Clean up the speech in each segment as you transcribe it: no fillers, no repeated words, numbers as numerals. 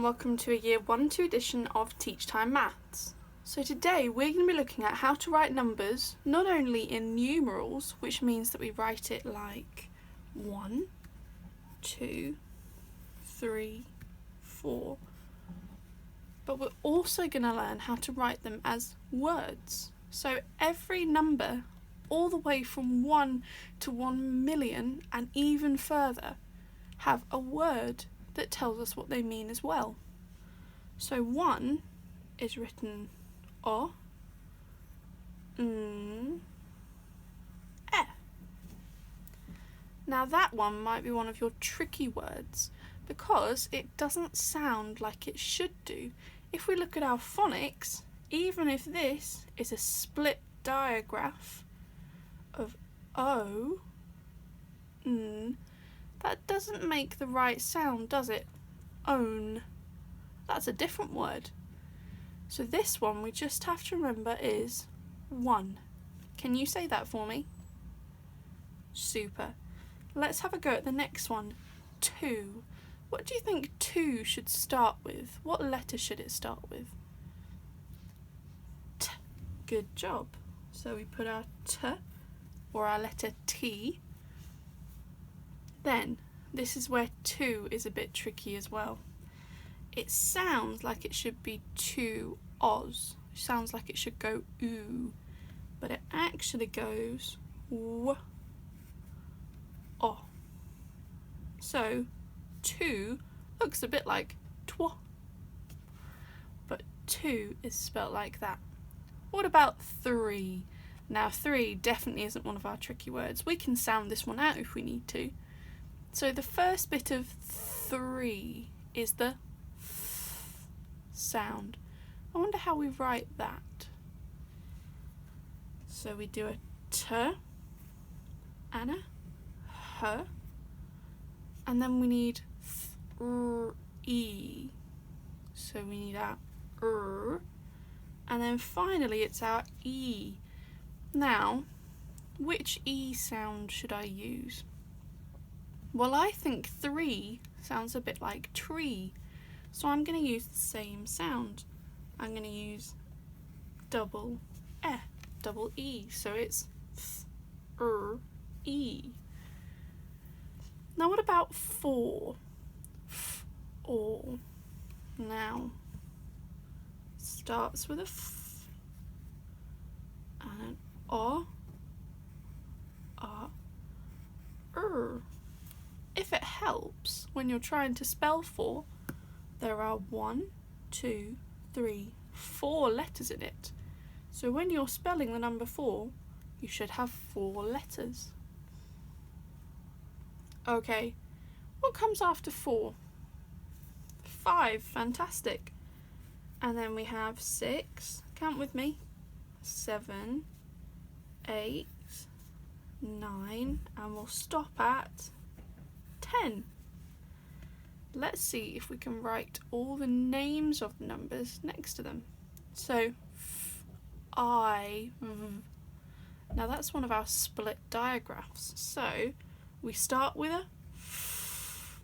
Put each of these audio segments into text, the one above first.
welcome to a Year 1-2 edition of Teach Time Maths. So today we're going to be looking at how to write numbers not only in numerals, which means that we write it like 1, 2, 3, 4, but we're also going to learn how to write them as words. So every number, all the way from 1 to 1 million and even further, have a word that tells us what they mean as well. So 1 is written O, N, E. Now that one might be one of your tricky words because it doesn't sound like it should do. If we look at our phonics, even if this is a split digraph of O, N, that doesn't make the right sound, does it? Own. That's a different word. So this one we just have to remember is 1. Can you say that for me? Super. Let's have a go at the next one. 2. What do you think 2 should start with? What letter should it start with? T. Good job. So we put our T, or our letter T. Then, this is where 2 is a bit tricky as well. It sounds like it should be 2 O's. It sounds like it should go oo, but it actually goes w, o. So 2 looks a bit like twa, but 2 is spelt like that. What about 3? Now 3 definitely isn't one of our tricky words. We can sound this one out if we need to. So the first bit of 3 is the f sound. I wonder how we write that. So we do a T and a H, and then we need E. So we need our and then finally it's our E. Now, which E sound should I use? Well, I think 3 sounds a bit like tree, so I'm going to use the same sound. I'm going to use double E, so it's E. Now what about 4? Or. Now, starts with a F and an O, If it helps, when you're trying to spell 4, there are 1, 2, 3, 4 letters in it. So when you're spelling the number 4, you should have 4 letters. Okay, what comes after 4? 5, fantastic. And then we have 6, count with me, 7, 8, 9, and we'll stop at 10. Let's see if we can write all the names of the numbers next to them. So, Now that's one of our split digraphs. So, we start with a F,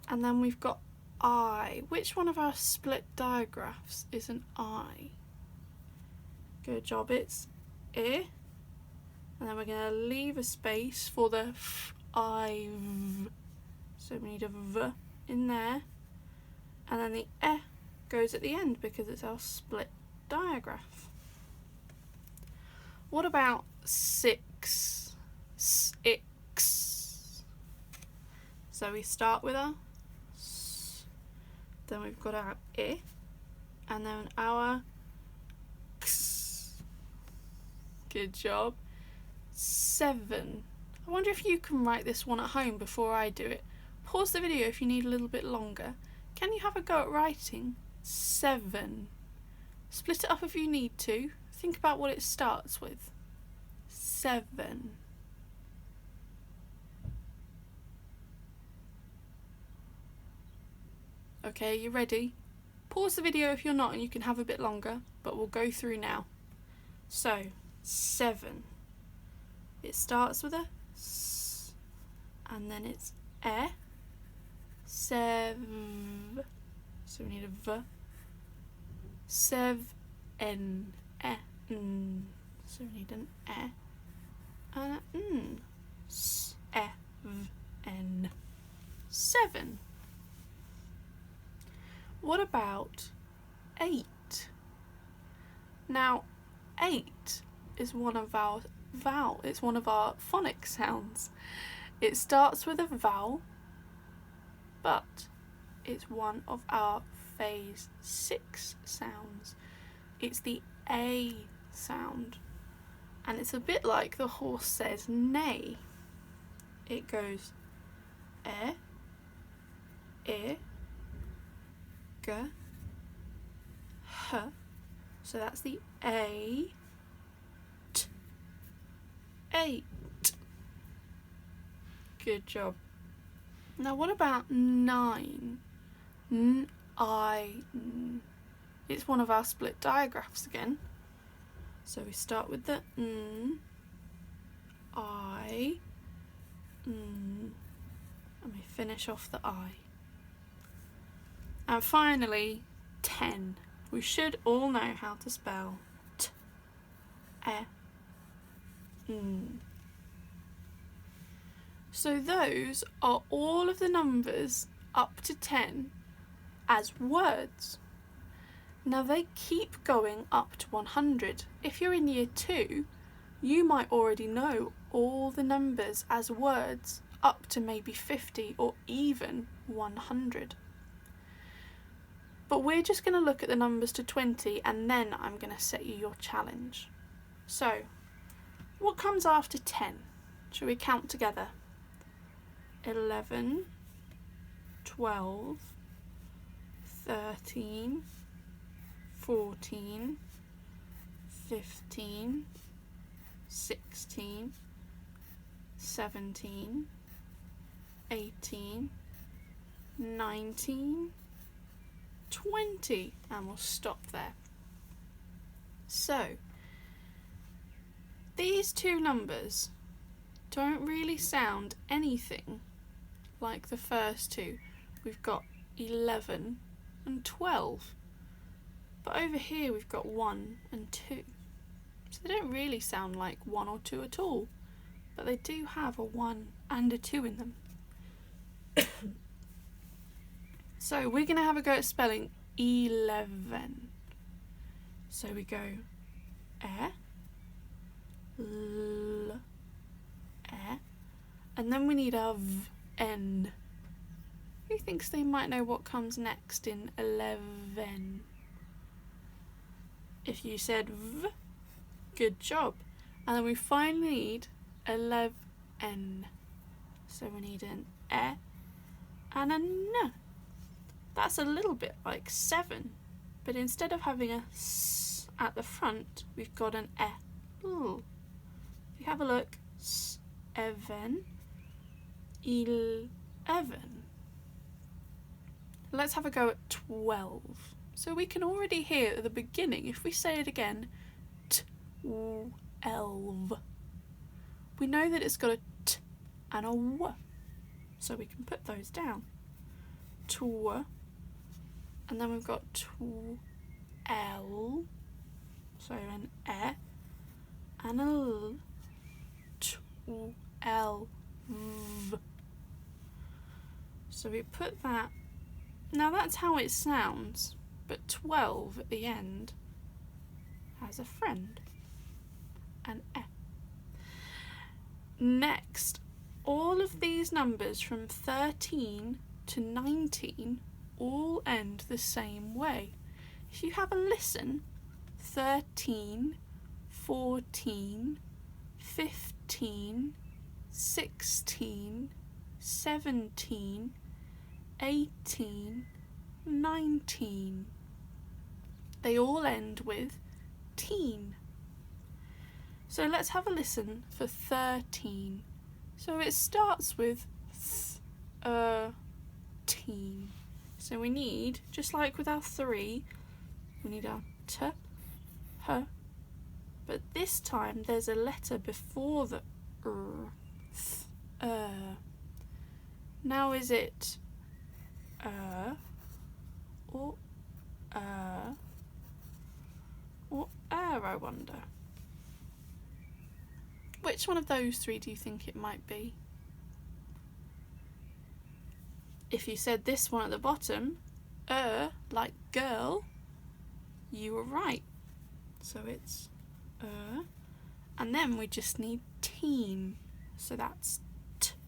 and then we've got I. Which one of our split digraphs is an I? Good job, it's I. And then we're going to leave a space for the I. So we need a V in there. And then the E goes at the end because it's our split digraph. What about 6? Six. So we start with our S, then we've got our I, and then our X. Good job. 7. I wonder if you can write this one at home before I do it. Pause the video if you need a little bit longer. Can you have a go at writing 7? Split it up if you need to. Think about what it starts with. 7. Okay, you ready? Pause the video if you're not and you can have a bit longer, but we'll go through now. So, 7. It starts with a S, and then it's E, sev, So we need a V. Seven, n. So we need an e and an n. Seven. 7. What about 8? Now, 8 is one of our it's one of our phonic sounds. It starts with a vowel, but it's one of our phase 6 sounds. It's the A sound, and it's a bit like the horse says neigh. It goes e, g, h. So that's the A, t, 8. Good job. Now what about 9? N. It's one of our split digraphs again. So we start with the n, I, n, and we finish off the I. And finally, 10. We should all know how to spell t, e, n. So those are all of the numbers up to 10 as words. Now they keep going up to 100. If you're in year 2, you might already know all the numbers as words up to maybe 50 or even 100. But we're just going to look at the numbers to 20 and then I'm going to set you your challenge. So, what comes after 10? Shall we count together? 11, 12, 13, 14, 15, 16, 17, 18, 19, 20, and we'll stop there. So, these two numbers don't really sound anything like the first two. We've got 11 and 12. But over here we've got 1 and 2. So they don't really sound like 1 or 2 at all. But they do have a 1 and a 2 in them. So we're going to have a go at spelling 11. So we go e, l, e, and then we need our v, n. Who thinks they might know what comes next in 11? If you said v, good job. And then we finally need 11. So we need an e and an n. That's a little bit like 7, but instead of having a s at the front, we've got an e. Ooh. If you have a look, 7, 11. Let's have a go at 12. So we can already hear at the beginning, if we say it again, 12. We know that it's got a t and a w, so we can put those down. Tw, and then we've got l, so an e and a l, 12. So we put that. Now that's how it sounds, but 12 at the end has a friend, an e. Next, all of these numbers from 13 to 19 all end the same way. If you have a listen, 13, 14, 15, 16, 17, 18, 19. They all end with teen. So let's have a listen for 13. So it starts with teen. So we need, just like with our 3, we need our t, h, but this time there's a letter before the Now is it or or I wonder. Which one of those three do you think it might be? If you said this one at the bottom, like girl, you were right. So it's and then we just need teen. So that's t-e,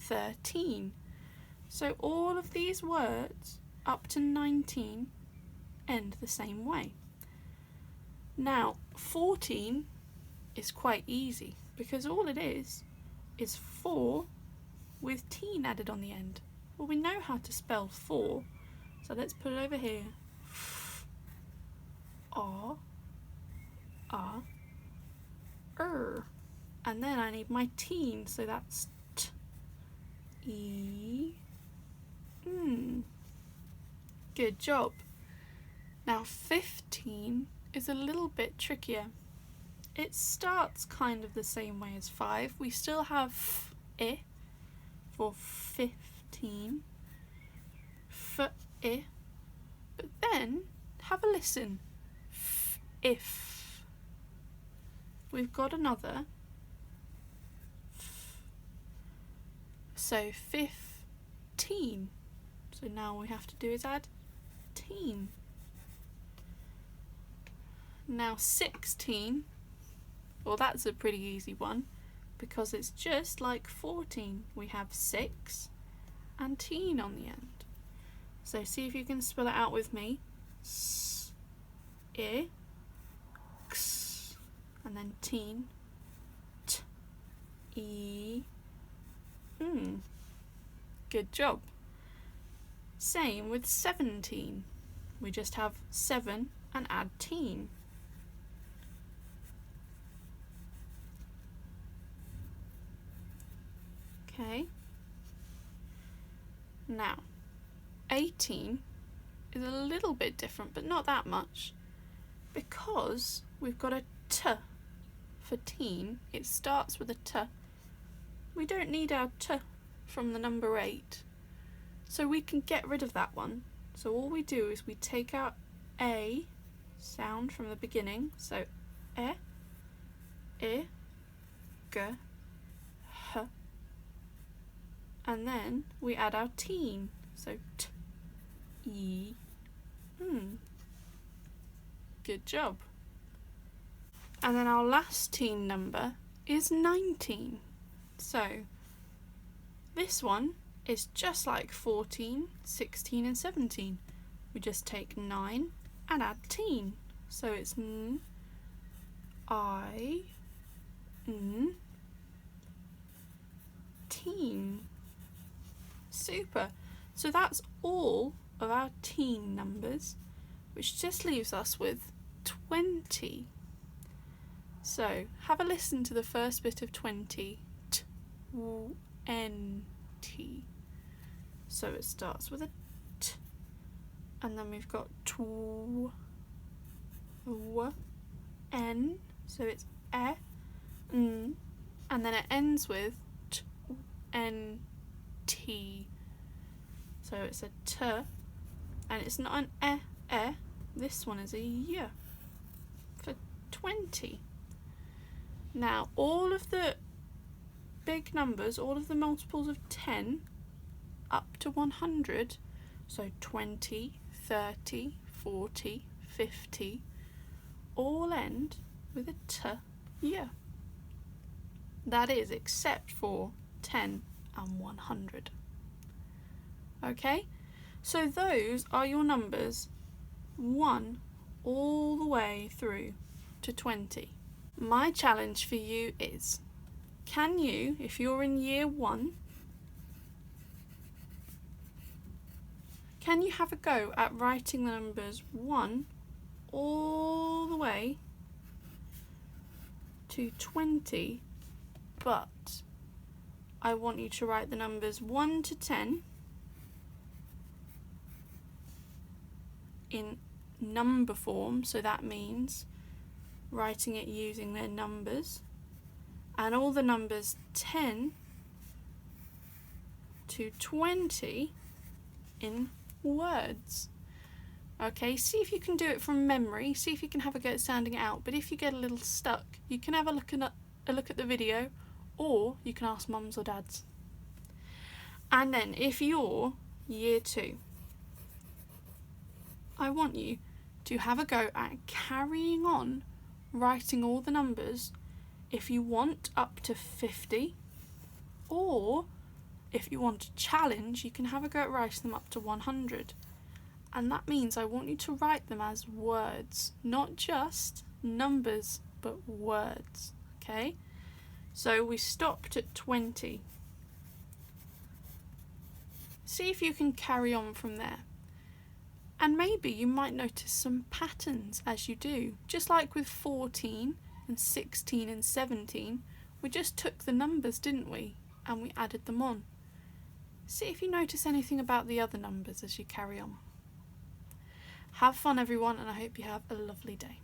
13. So all of these words up to 19 end the same way. Now 14 is quite easy because all it is 4 with teen added on the end. Well, we know how to spell 4, so let's put it over here. R, and then I need my teen, so that's t-e. Good job. Now 15 is a little bit trickier. It starts kind of the same way as 5. We still have I for 15, f-I, but then have a listen. If we've got another so 15. So now all we have to do is add teen. Now 16, well, that's a pretty easy one because it's just like 14. We have 6 and teen on the end. So see if you can spell it out with me. S-I, X, and then teen, T-E. Good job. Same with 17. We just have 7 and add teen. Okay. Now, 18 is a little bit different, but not that much, because we've got a T for teen. It starts with a T. We don't need our T from the number 8, so we can get rid of that one. So all we do is we take our A sound from the beginning, so E, I, G, H, and then we add our teen, so T, E. Good job. And then our last teen number is 19. So this one is just like 14, 16 and 17. We just take 9 and add teen. So it's N, I, N, teen. Super. So that's all of our teen numbers, which just leaves us with 20. So have a listen to the first bit of 20. T-N-T. So it starts with a T, and then we've got tw, w, n, so it's e, n, and then it ends with t, n, t. So it's a T, and it's not an this one is a Y for 20. Now all of the big numbers, all of the multiples of 10 up to 100, so 20, 30, 40, 50, all end with a T, Y. That is, except for 10 and 100. Okay, so those are your numbers 1 all the way through to 20. My challenge for you is, can you, if you're in year 1, can you have a go at writing the numbers 1 all the way to 20, but I want you to write the numbers 1 to 10 in number form, so that means writing it using their numbers, and all the numbers 10 to 20 in words. Okay, see if you can do it from memory, see if you can have a go at sounding it out, but if you get a little stuck, you can have a look at the video, or you can ask mums or dads. And then if you're year 2, I want you to have a go at carrying on writing all the numbers, if you want up to 50, or if you want a challenge, you can have a go at writing them up to 100. And that means I want you to write them as words, not just numbers, but words, okay? So we stopped at 20. See if you can carry on from there. And maybe you might notice some patterns as you do. Just like with 14 and 16 and 17, we just took the numbers, didn't we? And we added them on. See if you notice anything about the other numbers as you carry on. Have fun, everyone, and I hope you have a lovely day.